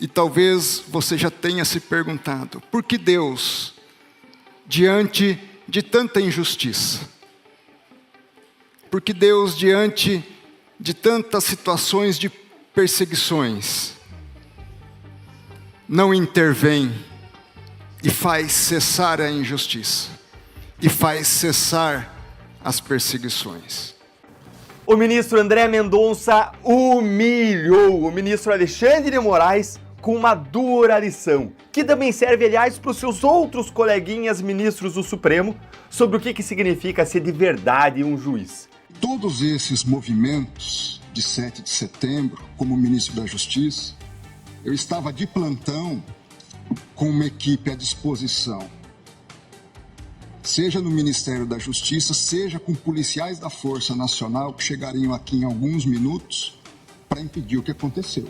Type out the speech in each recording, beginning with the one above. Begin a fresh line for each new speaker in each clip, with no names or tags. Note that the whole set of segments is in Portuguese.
E talvez você já tenha se perguntado, por que Deus, diante de tanta injustiça? Por que Deus, diante de tantas situações de perseguições, não intervém e faz cessar a injustiça, e faz cessar as perseguições?
O ministro André Mendonça humilhou o ministro Alexandre de Moraes com uma dura lição, que também serve, aliás, para os seus outros coleguinhas ministros do Supremo, sobre o que significa ser de verdade um juiz.
Todos esses movimentos de 7 de setembro, como ministro da Justiça, eu estava de plantão com uma equipe à disposição, seja no Ministério da Justiça, seja com policiais da Força Nacional que chegariam aqui em alguns minutos para impedir o que aconteceu.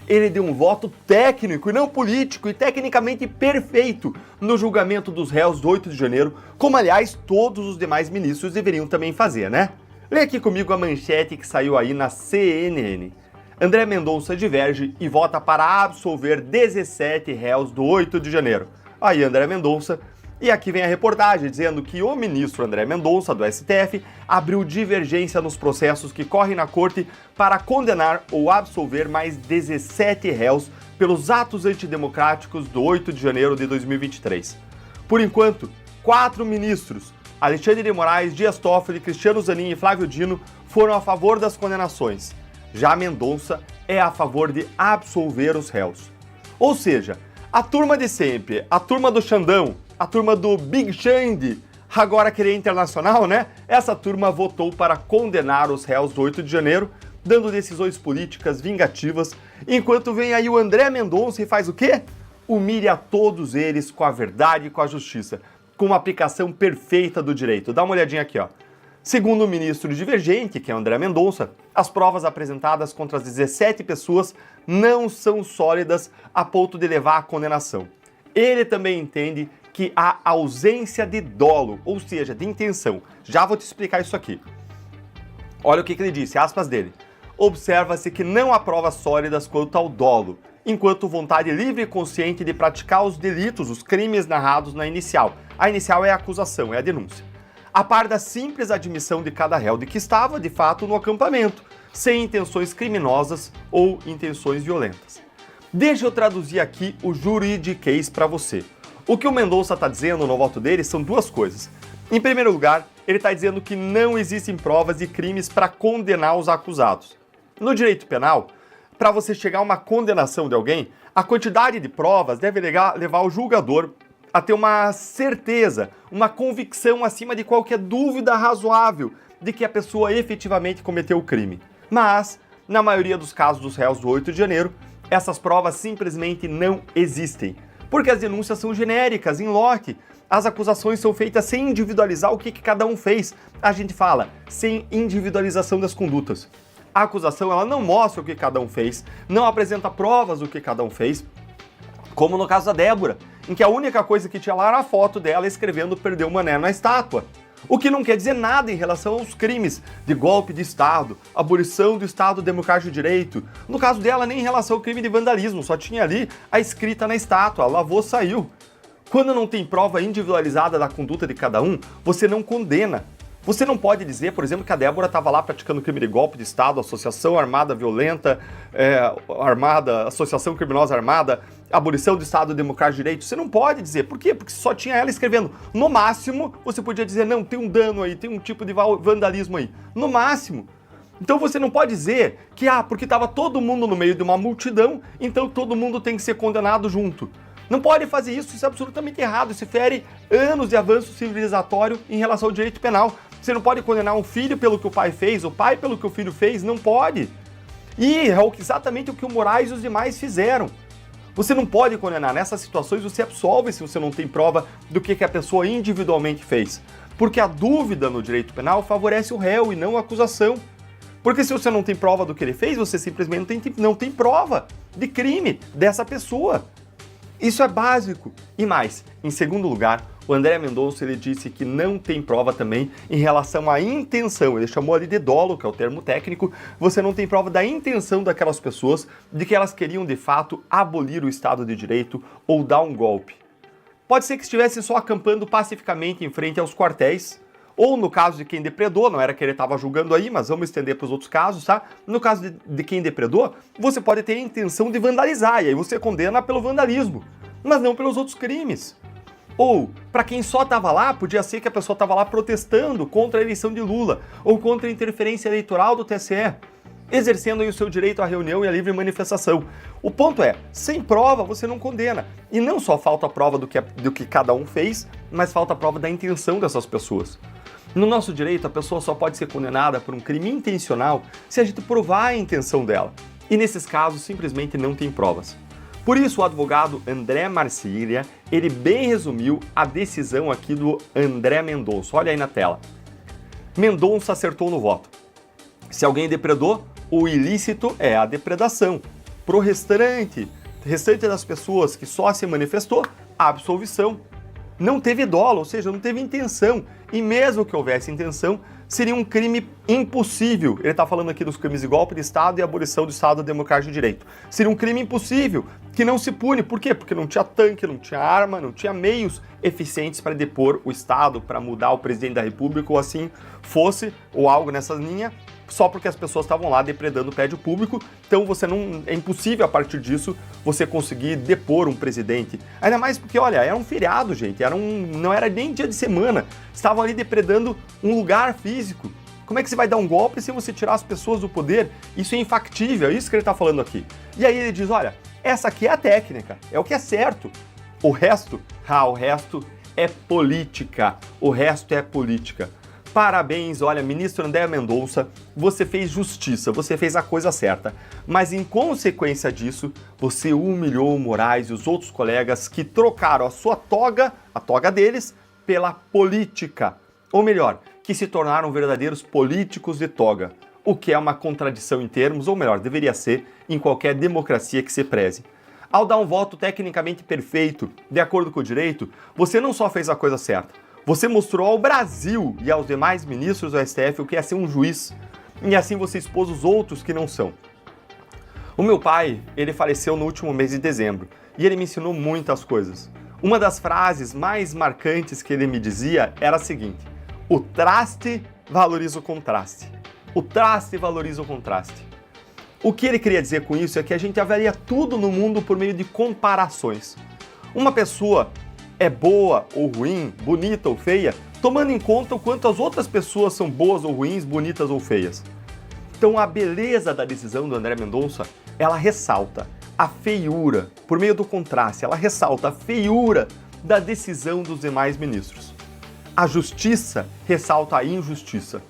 Ele deu um voto técnico e não político e tecnicamente perfeito no julgamento dos réus do 8 de janeiro, como aliás todos os demais ministros deveriam também fazer, né? Lê aqui comigo a manchete que saiu aí na CNN. André Mendonça diverge e vota para absolver 17 réus do 8 de janeiro. Aí André Mendonça. E aqui vem a reportagem dizendo que o ministro André Mendonça, do STF, abriu divergência nos processos que correm na corte para condenar ou absolver mais 17 réus pelos atos antidemocráticos do 8 de janeiro de 2023. Por enquanto, 4 ministros, Alexandre de Moraes, Dias Toffoli, Cristiano Zanin e Flávio Dino, foram a favor das condenações. Já Mendonça é a favor de absolver os réus. Ou seja, a turma de sempre, a turma do Xandão, a turma do Big Xande, agora querer internacional, né? Essa turma votou para condenar os réus do 8 de janeiro, dando decisões políticas vingativas, enquanto vem aí o André Mendonça e faz o quê? Humilha todos eles com a verdade e com a justiça, com uma aplicação perfeita do direito. Dá uma olhadinha aqui, ó. Segundo o ministro divergente, que é o André Mendonça, as provas apresentadas contra as 17 pessoas não são sólidas a ponto de levar à condenação. Ele também entende que há ausência de dolo, ou seja, de intenção. Já vou te explicar isso aqui. Olha o que ele disse, aspas dele. Observa-se que não há provas sólidas quanto ao dolo, enquanto vontade livre e consciente de praticar os delitos, os crimes narrados na inicial. A inicial é a acusação, é a denúncia. A par da simples admissão de cada réu de que estava, de fato, no acampamento, sem intenções criminosas ou intenções violentas. Deixa eu traduzir aqui o juridiquês para você. O que o Mendonça está dizendo no voto dele são duas coisas. Em primeiro lugar, ele está dizendo que não existem provas de crimes para condenar os acusados. No direito penal, para você chegar a uma condenação de alguém, a quantidade de provas deve levar o julgador a ter uma certeza, uma convicção acima de qualquer dúvida razoável de que a pessoa efetivamente cometeu o crime. Mas, na maioria dos casos dos réus do 8 de janeiro, essas provas simplesmente não existem. Porque as denúncias são genéricas, em lote. As acusações são feitas sem individualizar o que cada um fez. A gente fala, sem individualização das condutas. A acusação ela não mostra o que cada um fez, não apresenta provas do que cada um fez, como no caso da Débora, em que a única coisa que tinha lá era a foto dela escrevendo "perdeu o mané" na estátua. O que não quer dizer nada em relação aos crimes de golpe de Estado, abolição do Estado Democrático de Direito. No caso dela, nem em relação ao crime de vandalismo, só tinha ali a escrita na estátua, lavou, saiu. Quando não tem prova individualizada da conduta de cada um, você não condena. Você não pode dizer, por exemplo, que a Débora estava lá praticando crime de golpe de Estado, associação armada violenta, associação criminosa armada, abolição do Estado Democrático de Direito. Você não pode dizer. Por quê? Porque só tinha ela escrevendo. No máximo, você podia dizer, não, tem um dano aí, tem um tipo de vandalismo aí. No máximo. Então você não pode dizer que, porque estava todo mundo no meio de uma multidão, então todo mundo tem que ser condenado junto. Não pode fazer isso é absolutamente errado. Isso fere anos de avanço civilizatório em relação ao direito penal. Você não pode condenar um filho pelo que o pai fez, o pai pelo que o filho fez, não pode. E é exatamente o que o Moraes e os demais fizeram. Você não pode condenar. Nessas situações você absolve se você não tem prova do que a pessoa individualmente fez. Porque a dúvida no direito penal favorece o réu e não a acusação. Porque se você não tem prova do que ele fez, você simplesmente não tem prova de crime dessa pessoa. Isso é básico. E mais, em segundo lugar, o André Mendonça ele disse que não tem prova também em relação à intenção. Ele chamou ali de dolo, que é o termo técnico. Você não tem prova da intenção daquelas pessoas de que elas queriam de fato abolir o Estado de Direito ou dar um golpe. Pode ser que estivesse só acampando pacificamente em frente aos quartéis, ou no caso de quem depredou, não era que ele estava julgando aí, mas vamos estender para os outros casos, tá? No caso de quem depredou, você pode ter a intenção de vandalizar, e aí você condena pelo vandalismo, mas não pelos outros crimes. Ou, para quem só estava lá, podia ser que a pessoa estava lá protestando contra a eleição de Lula, ou contra a interferência eleitoral do TSE, exercendo aí o seu direito à reunião e à livre manifestação. O ponto é, sem prova você não condena. E não só falta a prova do que cada um fez, mas falta a prova da intenção dessas pessoas. No nosso direito, a pessoa só pode ser condenada por um crime intencional se a gente provar a intenção dela. E nesses casos, simplesmente não tem provas. Por isso, o advogado André Marcília, ele bem resumiu a decisão aqui do André Mendonça. Olha aí na tela. Mendonça acertou no voto. Se alguém depredou, o ilícito é a depredação. Pro restante das pessoas que só se manifestou, a absolvição. Não teve dolo, ou seja, não teve intenção. E mesmo que houvesse intenção, seria um crime impossível. Ele está falando aqui dos crimes de golpe de Estado e abolição do Estado Democrático de Direito. Seria um crime impossível, que não se pune. Por quê? Porque não tinha tanque, não tinha arma, não tinha meios eficientes para depor o Estado, para mudar o presidente da República, ou assim fosse, ou algo nessa linha, só porque as pessoas estavam lá depredando o prédio público. Então é impossível a partir disso você conseguir depor um presidente. Ainda mais porque, olha, era um feriado, gente, não era nem dia de semana. Estavam ali depredando um lugar físico. Como é que você vai dar um golpe sem você tirar as pessoas do poder? Isso é infactível, é isso que ele está falando aqui. E aí ele diz, olha, essa aqui é a técnica, é o que é certo. O resto é política. O resto é política. Parabéns, olha, ministro André Mendonça, você fez justiça, você fez a coisa certa. Mas em consequência disso, você humilhou o Moraes e os outros colegas que trocaram a sua toga, a toga deles, pela política. Ou melhor, que se tornaram verdadeiros políticos de toga. O que é uma contradição em termos, ou melhor, deveria ser em qualquer democracia que se preze. Ao dar um voto tecnicamente perfeito, de acordo com o direito, você não só fez a coisa certa, você mostrou ao Brasil e aos demais ministros do STF o que é ser um juiz, e assim você expôs os outros que não são. O meu pai, ele faleceu no último mês de dezembro, e ele me ensinou muitas coisas. Uma das frases mais marcantes que ele me dizia era a seguinte: o traste valoriza o contraste. O traste valoriza o contraste. O que ele queria dizer com isso é que a gente avalia tudo no mundo por meio de comparações. Uma pessoa é boa ou ruim, bonita ou feia, tomando em conta o quanto as outras pessoas são boas ou ruins, bonitas ou feias. Então a beleza da decisão do André Mendonça, ela ressalta a feiura, por meio do contraste, ela ressalta a feiura da decisão dos demais ministros. A justiça ressalta a injustiça.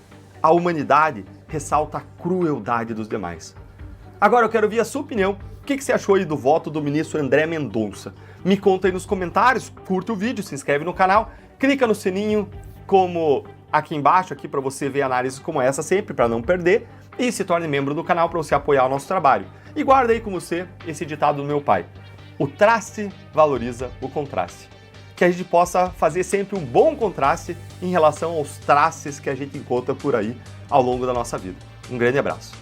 A humanidade ressalta a crueldade dos demais. Agora eu quero ouvir a sua opinião. O que você achou aí do voto do ministro André Mendonça? Me conta aí nos comentários, curta o vídeo, se inscreve no canal, clica no sininho como aqui embaixo, aqui para você ver análises como essa sempre, para não perder, e se torne membro do canal para você apoiar o nosso trabalho. E guarda aí com você esse ditado do meu pai: o traste valoriza o contraste. Que a gente possa fazer sempre um bom contraste em relação aos trastes que a gente encontra por aí ao longo da nossa vida. Um grande abraço.